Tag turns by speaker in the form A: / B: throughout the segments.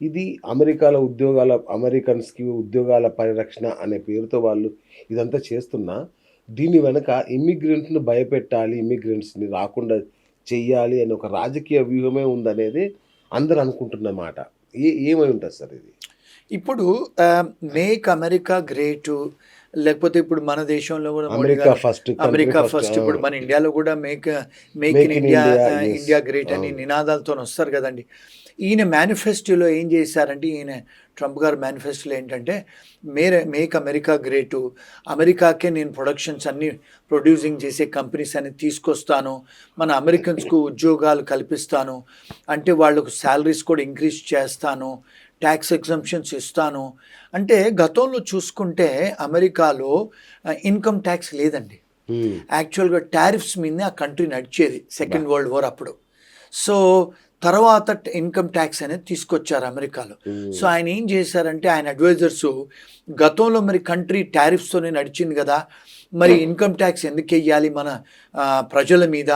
A: ఇది అమెరికాలో అమెరికన్స్‌కి ఉద్యోగాల పరిరక్షణ అనే పేరుతో వాళ్ళు ఇదంతా చేస్తున్నా, దీని వెనక ఇమ్మిగ్రెంట్స్‌ని భయపెట్టాలి, ఇమ్మిగ్రెంట్స్‌ని రాకుండా చెయ్యాలి అనే ఒక రాజకీయ వ్యూహమే ఉందనేది అందరూ అనుకుంటున్న మాట. ఏమై ఉంటది సార్ ఇది?
B: ఇప్పుడు మేక్ అమెరికా గ్రేటు లేకపోతే ఇప్పుడు మన దేశంలో కూడా మోడీ
A: అమెరికా
B: గారు
A: first, country
B: America
A: first.
B: First, ఇప్పుడు మన ఇండియాలో కూడా make make
A: make
B: in
A: in
B: India,
A: India. Yes.
B: India great అని
A: అవును.
B: నినాదాలతో వస్తారు కదండి. ఈయన మేనిఫెస్టోలో ఏం చేశారంటే, ఈయన ట్రంప్ గారు మేనిఫెస్టోలో ఏంటంటే, మేక్ అమెరికా గ్రేటు, అమెరికాకే నేను ప్రొడక్షన్స్ అన్ని ప్రొడ్యూసింగ్ చేసే కంపెనీస్ అన్ని తీసుకొస్తాను, మన అమెరికన్స్కు ఉద్యోగాలు కల్పిస్తాను, అంటే వాళ్ళకు శాలరీస్ కూడా ఇంక్రీజ్ చేస్తాను, ట్యాక్స్ ఎగ్జంప్షన్స్ ఇస్తాను. అంటే గతంలో చూసుకుంటే అమెరికాలో ఇన్కమ్ ట్యాక్స్ లేదండి.
A: హ్మ్.
B: యాక్చువల్గా టారిఫ్స్ మీదనే ఆ కంట్రీ నడిచేది
A: అబ్బా!
B: సెకండ్ వరల్డ్ వార్ అప్పుడు. సో తర్వాత ఇన్కమ్ ట్యాక్స్ అనేది తీసుకొచ్చారు అమెరికాలో. సో
A: హ్మ్.
B: ఆయన ఏం చేశారంటే, ఆయన అడ్వైజర్స్ గతంలో మరి కంట్రీ టారిఫ్స్తోనే నడిచింది కదా, మరి ఇన్కమ్ ట్యాక్స్ ఎందుకు వెయ్యాలి మన ప్రజల మీద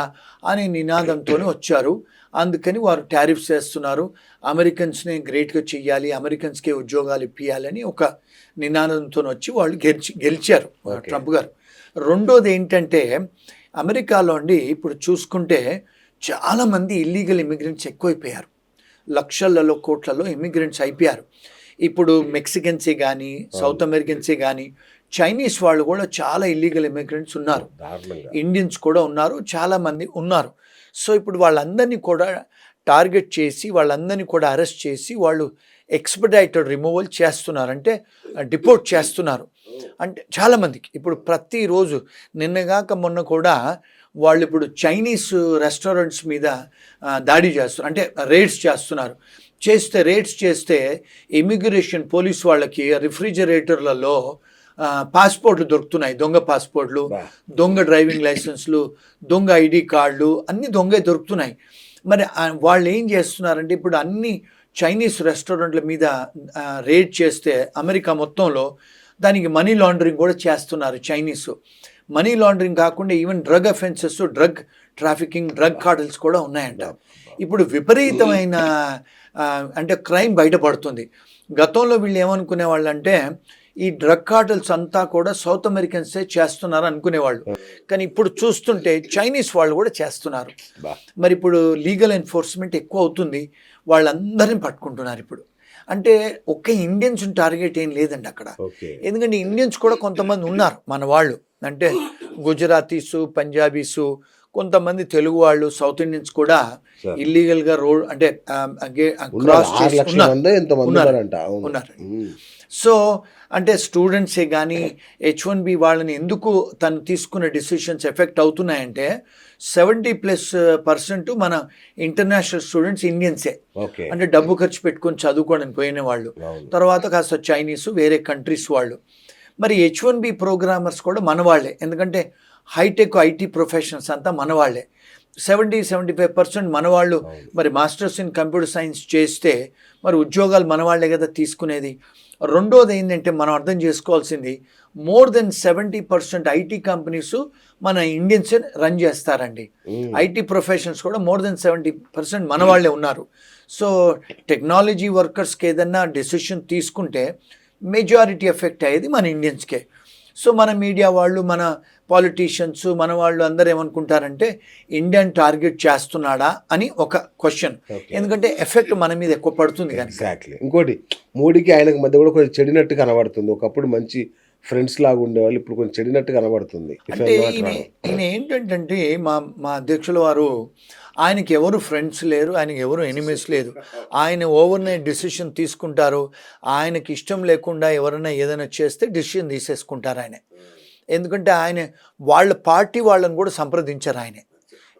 B: అనే నినాదంతోనే వచ్చారు. అందుకని వారు టారిఫ్స్ వేస్తున్నారు, అమెరికన్స్ని గ్రేట్గా చెయ్యాలి, అమెరికన్స్కే ఉద్యోగాలు ఇప్పియాలని ఒక నినాదంతో వచ్చి వాళ్ళు గెలిచారు
A: ఓకే.
B: ట్రంప్ గారు. రెండోది ఏంటంటే, అమెరికాలో అండి ఇప్పుడు చూసుకుంటే చాలామంది ఇల్లీగల్ ఇమిగ్రెంట్స్ ఎక్కువైపోయారు. లక్షలలో కోట్లలో ఇమిగ్రెంట్స్ అయిపోయారు. ఇప్పుడు మెక్సికన్సే కానీ,
A: అవును.
B: సౌత్ అమెరికన్సే కానీ, చైనీస్ వాళ్ళు కూడా చాలా ఇల్లీగల్ ఇమిగ్రెంట్స్ ఉన్నారు.
A: దారుణంగా.
B: ఇండియన్స్ కూడా ఉన్నారు, చాలామంది ఉన్నారు. సో ఇప్పుడు వాళ్ళందరినీ కూడా టార్గెట్ చేసి, వాళ్ళందరినీ కూడా అరెస్ట్ చేసి, వాళ్ళు ఎక్స్‌పెడైటెడ్ రిమూవల్ చేస్తున్నారు. అంటే డిపోర్ట్ చేస్తున్నారు. అంటే చాలామందికి ఇప్పుడు ప్రతిరోజు నిన్నగాక మొన్న కూడా వాళ్ళు ఇప్పుడు చైనీస్ రెస్టారెంట్స్ మీద దాడి చేస్తున్నారు, అంటే రేడ్స్ చేస్తున్నారు. రేడ్స్ చేస్తే ఇమిగ్రేషన్ పోలీస్ వాళ్ళకి రిఫ్రిజిరేటర్లలో పాస్పోర్ట్లు దొరుకుతున్నాయి, దొంగ పాస్పోర్ట్లు,
A: అబ్బా!
B: దొంగ డ్రైవింగ్ లైసెన్స్లు, దొంగ ఐడి కార్డులు అన్నీ దొంగే దొరుకుతున్నాయి. మరి వాళ్ళు ఏం చేస్తున్నారంటే, ఇప్పుడు అన్ని చైనీస్ రెస్టారెంట్ల మీద రేడ్ చేస్తే అమెరికా మొత్తంలో దానికి మనీ లాండరింగ్ కూడా చేస్తున్నారు చైనీసు. మనీ లాండరింగ్ కాకుండా even drug offences, drug trafficking, drug
A: అబ్బా!
B: కార్టెల్స్ కూడా ఉన్నాయంట.
A: అబ్బబ్బా!
B: ఇప్పుడు విపరీతమైన అంటే క్రైమ్ బయటపడుతుంది. గతంలో వీళ్ళు ఏమనుకునే వాళ్ళంటే, ఈ డ్రగ్ కార్టెల్స్ అంతా కూడా సౌత్ అమెరికన్సే చేస్తున్నారు అనుకునేవాళ్ళు. కానీ ఇప్పుడు చూస్తుంటే చైనీస్ వాళ్ళు కూడా చేస్తున్నారు.
A: అబ్బా!
B: మరి ఇప్పుడు లీగల్ ఎన్ఫోర్స్మెంట్ ఎక్కువ అవుతుంది, వాళ్ళందరిని పట్టుకుంటున్నారు ఇప్పుడు. అంటే ఒక్క ఇండియన్స్ టార్గెట్ ఏం లేదండి అక్కడ.
A: ఓకే.
B: ఎందుకంటే ఇండియన్స్ కూడా కొంతమంది ఉన్నారు మన వాళ్ళు. అంటే గుజరాతీసు, పంజాబీసు, కొంతమంది తెలుగు వాళ్ళు, సౌత్ ఇండియన్స్ కూడా
A: సార్
B: ఇల్లీగల్‌గా అంటే
A: ఉన్నారు.
B: క్రాస్
A: 6,00,000
B: ఉన్నారు.
A: మందో ఎంతోమంది
B: ఉన్నారు.
A: ఉన్నారంట. అవును.
B: ఉన్నారు.
A: హ్మ్.
B: సో అంటే స్టూడెంట్సే గానీ, H1B వాళ్ళని ఎందుకు తను తీసుకున్న డిసిషన్స్ ఎఫెక్ట్ అవుతున్నాయంటే, 70+% మన ఇంటర్నేషనల్ స్టూడెంట్స్ ఇండియన్సే.
A: ఓకే.
B: అంటే డబ్బు ఖర్చు పెట్టుకొని చదువుకోవడానికి పోయిన వాళ్ళు.
A: అవును.
B: తర్వాత కాస్త చైనీసు, వేరే కంట్రీస్ వాళ్ళు. మరి H1B ప్రోగ్రామర్స్ కూడా మన వాళ్ళే. ఎందుకంటే హైటెక్ ఐటీ ప్రొఫెషనల్స్ అంతా మన వాళ్ళే. 75% మన వాళ్ళు.
A: అవును.
B: మరి మాస్టర్స్ ఇన్ కంప్యూటర్ సైన్స్ చేస్తే మరి ఉద్యోగాలు మన వాళ్ళే కదా తీసుకునేది. రెండోది ఏంటంటే, మనం అర్థం చేసుకోవాల్సింది, మోర్ దెన్ 70% ఐటీ కంపెనీస్ మన ఇండియన్సే రన్ చేస్తారండి.
A: హ్మ్.
B: ఐటీ ప్రొఫెషన్స్ కూడా మోర్ దెన్ 70% మన వాళ్ళే ఉన్నారు. సో టెక్నాలజీ వర్కర్స్కి ఏదన్నా డెసిషన్ తీసుకుంటే మెజారిటీ ఎఫెక్ట్ అయ్యేది మన ఇండియన్స్కే. సో మన మీడియా వాళ్ళు, మన పాలిటీషియన్స్, మన వాళ్ళు అందరూ ఏమనుకుంటారంటే, ఇండియన్ టార్గెట్ చేస్తున్నాడా అని ఒక క్వశ్చన్.
A: ఓకే.
B: ఎందుకంటే ఎఫెక్ట్ మన మీద ఎక్కువ పడుతుంది కనుక.
A: ఎగ్జాక్ట్‌లీ. ఇంకోటి మోడీకి ఆయనకి మధ్య కూడా కొంచెం చెడినట్టు కనబడుతుంది. ఒకప్పుడు మంచి ఫ్రెండ్స్ లాగా ఉండేవాళ్ళు. ఇప్పుడు కొంచెం చెడినట్టు కనబడుతుంది. ఇఫ్
B: అంటే
A: ఐయామ్ నాట్
B: ఈయన
A: రాంగ్.
B: ఈయన ఏంటంటే, మా మా అధ్యక్షుల వారు, ఆయనకి ఎవరు ఫ్రెండ్స్ లేరు, ఆయనకి ఎవరు ఎనిమీస్ లేదు. ఆయన ఓవర్ నైట్ డిసిషన్ తీసుకుంటారు. ఆయనకి ఇష్టం లేకుండా ఎవరైనా ఏదైనా చేస్తే డిసిషన్ తీసేసుకుంటారు ఆయన. ఎందుకంటే ఆయన వాళ్ళ పార్టీ వాళ్ళని కూడా సంప్రదించరు ఆయన.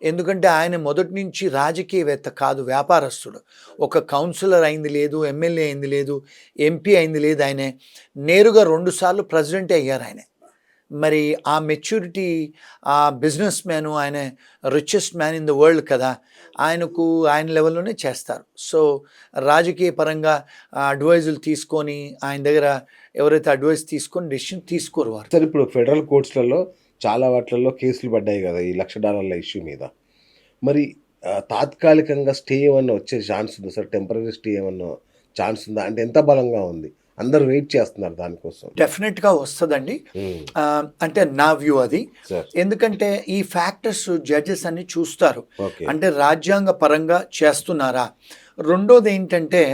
B: ఎందుకంటే ఆయన మొదటి నుంచి రాజకీయవేత్త కాదు, వ్యాపారస్తుడు. ఒక కౌన్సిలర్ అయింది లేదు, ఎమ్మెల్యే అయింది లేదు, ఎంపీ అయింది లేదు. ఆయనే నేరుగా 2 సార్లు ప్రెసిడెంటే అయ్యారు ఆయన. మరి ఆ మెచ్యూరిటీ, ఆ బిజినెస్ మ్యాను, ఆయన richest man in the world కదా, ఆయనకు ఆయన లెవెల్లోనే చేస్తారు. సో రాజకీయ పరంగా అడ్వైజులు తీసుకొని, ఆయన దగ్గర ఎవరైతే అడ్వైస్ తీసుకొని డెసిషన్ తీసుకోరు వారు.
A: సార్ ఇప్పుడు ఫెడరల్ కోర్ట్స్‌లలో చాలా వాటిలలో కేసులు పడ్డాయి గదా! ఈ $1,00,000 ఇష్యూ మీద. మరి తాత్కాలికంగా స్టే ఏమన్నా వచ్చే ఛాన్స్ ఉందా సార్? టెంపరరీ స్టే ఏమన్నా ఛాన్స్ ఉందా? అంటే ఎంత బలంగా ఉంది? అందరూ వెయిట్ చేస్తున్నారు దానికోసం.
B: డెఫినెట్గా వస్తుందండి. అంటే నా వ్యూ అది.
A: సార్.
B: ఎందుకంటే ఈ ఫ్యాక్టర్స్ జడ్జెస్ అన్ని చూస్తారు.
A: ఓకే.
B: అంటే రాజ్యాంగ పరంగా చేస్తున్నారా. రెండోది ఏంటంటే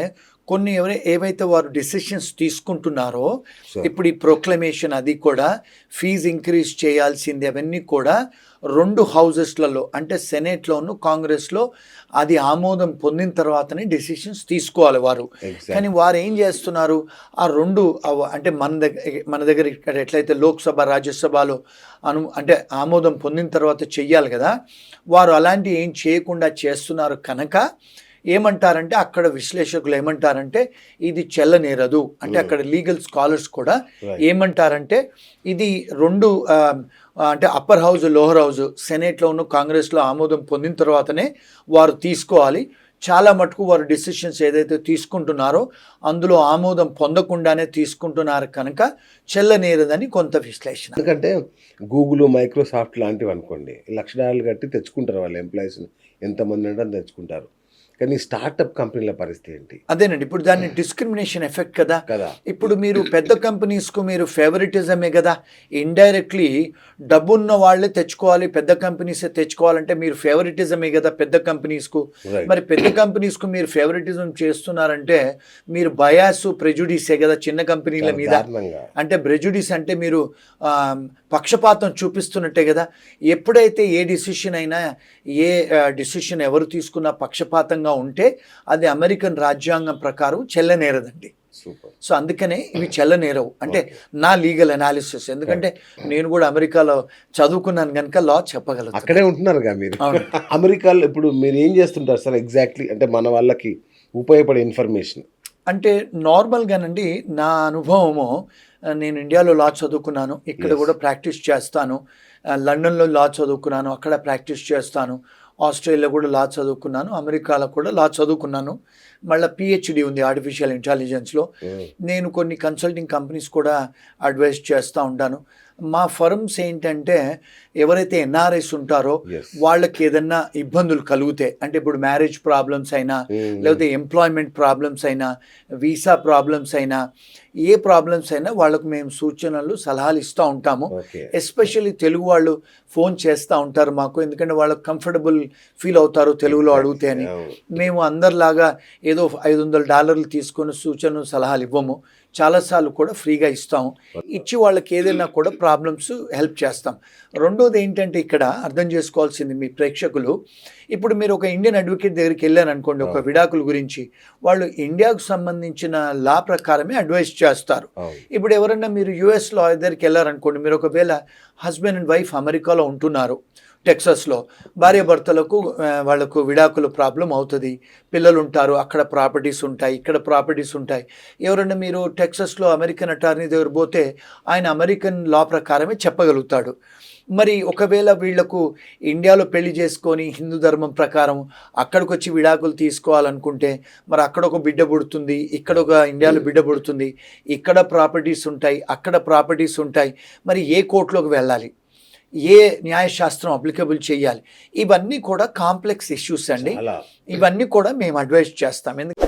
B: కొన్ని ఏవైతే వారు డిసిషన్స్ తీసుకుంటున్నారో
A: Sure.
B: ఇప్పుడు ఈ ప్రొక్లమేషన్ అది కూడా ఫీజు ఇంక్రీజ్ చేయాల్సింది అవన్నీ కూడా 2 హౌజెస్లలో అంటే సెనేట్లోను కాంగ్రెస్లో అది ఆమోదం పొందిన తర్వాతనే డిసిషన్స్ తీసుకోవాలి వారు.
A: Exactly.
B: కానీ వారు ఏం చేస్తున్నారు ఆ 2 అంటే మన దగ్గర ఇక్కడ ఎట్లయితే లోక్సభ రాజ్యసభలో అంటే ఆమోదం పొందిన తర్వాత చెయ్యాలి కదా, వారు అలాంటి ఏం చేయకుండా చేస్తున్నారు కనుక ఏమంటారంటే అక్కడ విశ్లేషకులు ఏమంటారంటే ఇది చెల్లనేరదు. అంటే అక్కడ లీగల్ స్కాలర్స్ కూడా
A: Right.
B: ఏమంటారంటే ఇది 2 అంటే అప్పర్ హౌస్ లోవర్ హౌస్ సెనేట్లోను కాంగ్రెస్లో ఆమోదం పొందిన తర్వాతనే వారు తీసుకోవాలి. చాలా మటుకు వారు డిసిషన్స్ ఏదైతే తీసుకుంటున్నారో అందులో ఆమోదం పొందకుండానే తీసుకుంటున్నారు కనుక చెల్లనేరదని కొంత విశ్లేషణ.
A: ఎందుకంటే గూగుల్, మైక్రోసాఫ్ట్ లాంటివి అనుకోండి, $1,00,000 కట్టి తెచ్చుకుంటారు వాళ్ళ ఎంప్లాయీస్ని. ఎంతమంది అంటే తెచ్చుకుంటారు. కానీ స్టార్టప్ కంపెనీల పరిస్థితి ఏంటి?
B: అదేనండి ఇప్పుడు దాన్ని డిస్క్రిమినేషన్ ఎఫెక్ట్ కదా.
A: కదా.
B: ఇప్పుడు మీరు పెద్ద కంపెనీస్కు మీరు ఫేవరెటిజమే కదా. ఇండైరెక్ట్లీ డబ్బున్న వాళ్ళే తెచ్చుకోవాలి, పెద్ద కంపెనీసే తెచ్చుకోవాలంటే మీరు ఫేవరెటిజమే కదా పెద్ద కంపెనీస్కు.
A: Right.
B: మరి పెద్ద కంపెనీస్కు మీరు ఫేవరెటిజం చేస్తున్నారంటే మీరు బయాస్ ప్రెజుడిసే కదా చిన్న కంపెనీల
A: చాలా
B: మీద.
A: దారుణంగా.
B: అంటే ప్రెజుడిస్ అంటే మీరు పక్షపాతం చూపిస్తున్నట్టే కదా. ఎప్పుడైతే ఏ డిసిషన్ అయినా ఏ డిసిషన్ ఎవరు తీసుకున్నా పక్షపాతంగా ఉంటే అది అమెరికన్ రాజ్యాంగం ప్రకారం చెల్లనేరదండి.
A: సూపర్.
B: సో అందుకనే ఇవి చెల్లనేరవు అంటే నా లీగల్ అనాలిసిస్. ఎందుకంటే నేను కూడా అమెరికాలో చదువుకున్నాను కనుక లా చెప్పగలను.
A: అక్కడే ఉంటున్నారుగా మీరు.
B: అవును.
A: అమెరికాలో ఇప్పుడు మీరు ఏం చేస్తుంటారు సార్ ఎగ్జాక్ట్లీ? అంటే మన వాళ్ళకి ఉపయోగపడే ఇన్ఫర్మేషన్.
B: అంటే నార్మల్గానండి నా అనుభవము నేను ఇండియాలో లా చదువుకున్నాను, ఇక్కడ
A: Yes.
B: కూడా ప్రాక్టీస్ చేస్తాను. లండన్లో లా చదువుకున్నాను, అక్కడ ప్రాక్టీస్ చేస్తాను. ఆస్ట్రేలియా కూడా లా చదువుకున్నాను, అమెరికాలో కూడా లా చదువుకున్నాను. మళ్ళీ పిహెచ్డి ఉంది ఆర్టిఫిషియల్ ఇంటెలిజెన్స్లో. నేను కొన్ని కన్సల్టింగ్ కంపెనీస్ కూడా అడ్వైస్ చేస్తూ ఉంటాను. మా ఫర్మ్స్ ఏంటంటే ఎవరైతే ఎన్ఆర్ఐస్ ఉంటారో
A: Yes.
B: వాళ్ళకి ఏదన్నా ఇబ్బందులు కలిగితే అంటే ఇప్పుడు మ్యారేజ్ ప్రాబ్లమ్స్ అయినా లేకపోతే ఎంప్లాయ్మెంట్ ప్రాబ్లమ్స్ అయినా వీసా ప్రాబ్లమ్స్ అయినా ఏ ప్రాబ్లమ్స్ అయినా వాళ్ళకు మేము సూచనలు సలహాలు ఇస్తూ ఉంటాము.
A: ఓకే.
B: ఎస్పెషల్లీ తెలుగు వాళ్ళు ఫోన్ చేస్తూ ఉంటారు మాకు, ఎందుకంటే వాళ్ళకి కంఫర్టబుల్ ఫీల్ అవుతారు తెలుగులో అడిగితే అని.
A: అవును.
B: మేము అందరిలాగా ఏదో $500 తీసుకొని సూచనలు సలహాలు ఇవ్వము, చాలాసార్లు కూడా ఫ్రీగా ఇస్తాము. ఇచ్చి వాళ్ళకి ఏదైనా కూడా ప్రాబ్లమ్స్ హెల్ప్ చేస్తాం. రెండోది ఏంటంటే ఇక్కడ అర్థం చేసుకోవాల్సింది మీ ప్రేక్షకులు, ఇప్పుడు మీరు ఒక ఇండియన్ అడ్వకేట్ దగ్గరికి వెళ్ళారనుకోండి ఒక విడాకుల గురించి, వాళ్ళు ఇండియాకు సంబంధించిన లా ప్రకారమే అడ్వైస్ చేస్తారు.
A: అవును.
B: ఇప్పుడు ఎవరన్నా మీరు యుఎస్ లా దగ్గరికి వెళ్ళారనుకోండి, మీరు ఒకవేళ హస్బెండ్ అండ్ వైఫ్ అమెరికాలో ఉంటున్నారు, టెక్సస్లో భార్యాభర్తలకు వాళ్ళకు విడాకుల ప్రాబ్లం అవుతుంది, పిల్లలు ఉంటారు, అక్కడ ప్రాపర్టీస్ ఉంటాయి, ఇక్కడ ప్రాపర్టీస్ ఉంటాయి. ఎవరన్నా మీరు టెక్సస్లో అమెరికన్ అటార్నీ దగ్గర పోతే ఆయన అమెరికన్ లా ప్రకారమే చెప్పగలుగుతాడు. మరి ఒకవేళ వీళ్లకు ఇండియాలో పెళ్లి చేసుకొని హిందూ ధర్మం ప్రకారం అక్కడికి వచ్చి విడాకులు తీసుకోవాలనుకుంటే మరి అక్కడ ఒక బిడ్డ పుడుతుంది, ఇక్కడ ఒక ఇండియాలో బిడ్డ పుడుతుంది, ఇక్కడ ప్రాపర్టీస్ ఉంటాయి, అక్కడ ప్రాపర్టీస్ ఉంటాయి. మరి ఏ కోర్టులోకి వెళ్ళాలి, ఏ న్యాయశాస్త్రం అప్లికబుల్ చేయాలి, ఇవన్నీ కూడా కాంప్లెక్స్ ఇష్యూస్ అండి.
A: చాలా.
B: ఇవన్నీ కూడా మేము అడ్వైస్ చేస్తాం. ఎందుకంటే